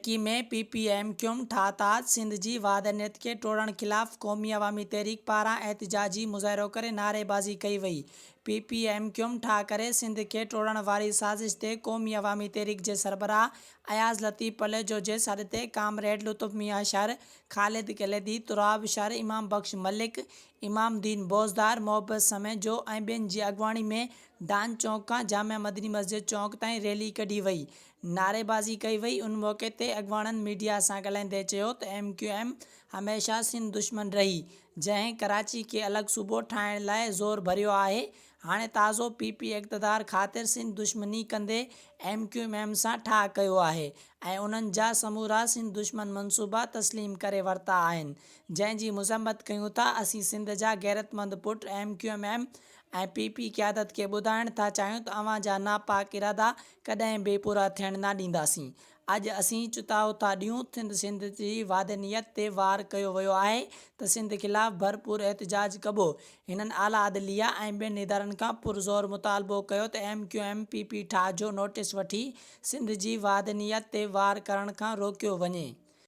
Turkey में PPM-Q ठाताज Sindh जी वादनियत खे टोड़ण ख़िलाफ़ क़ौमी अवामी तहरीक पारां एहतिजाजी मुज़ाहिरो करे नारेबाज़ी कई वई। PPM-Q ठाह करे सिंध खे टोड़ण वारी साज़िश ते क़ौमी अवामी तहरीक जे सरबराह अयाज़ लतीफ़ पलेजो जे सॾ ते कामरेड लुत्फ़ मियां शर, ख़ालिद क़ैदी, तुराब शर, इमाम बख्श मलिक, इमाम दीन बोज़दार, मोहब्बत समेजो ऐं ॿियनि जी अॻवानी में डांग चौक खां जामिया मदनी मस्जिद चौक ताईं रैली कढी वई, नारेबाज़ी कई वई। उन मौक़े ते अॻवाननि मीडिया सां ॻाल्हाईंदे चयो त MQM हमेशह सिंध दुश्मन रही, जंहिं कराची खे अलॻि सूबो ठाहिण लाइ ज़ोर भरियो आहे। हाणे ताज़ो PP इक़्तिदार ख़ातिर सिंध दुश्मनी कंदे MQM सां ठाह कयो आहे ऐं उन्हनि जा समूरा सिंध दुश्मन मंसूबा तस्लीम करे वरिता आहिनि, जंहिं जी मज़म्मत कयूं था। असीं सिंध जा गैरतमंद पुट MQM ऐं PP क़यादत खे ॿुधाइण था चाहियूं त अव्हां जा नापाक इरादा कॾहिं बि पूरा थियण न ॾींदासीं। अॼु असीं चुताव था ॾियूं त सिंध जी वादनियत ते वार कयो वियो आहे त सिंध ख़िलाफ़ भरपूर एहतिजाज कबो। हिननि आला अदलिया ऐं ॿियनि इदारनि खां पुरज़ोर मुतालबो कयो त MQM PP ठाह जो नोटिस वठी सिंध जी वादनियत ते वार करण खां रोकियो वञे।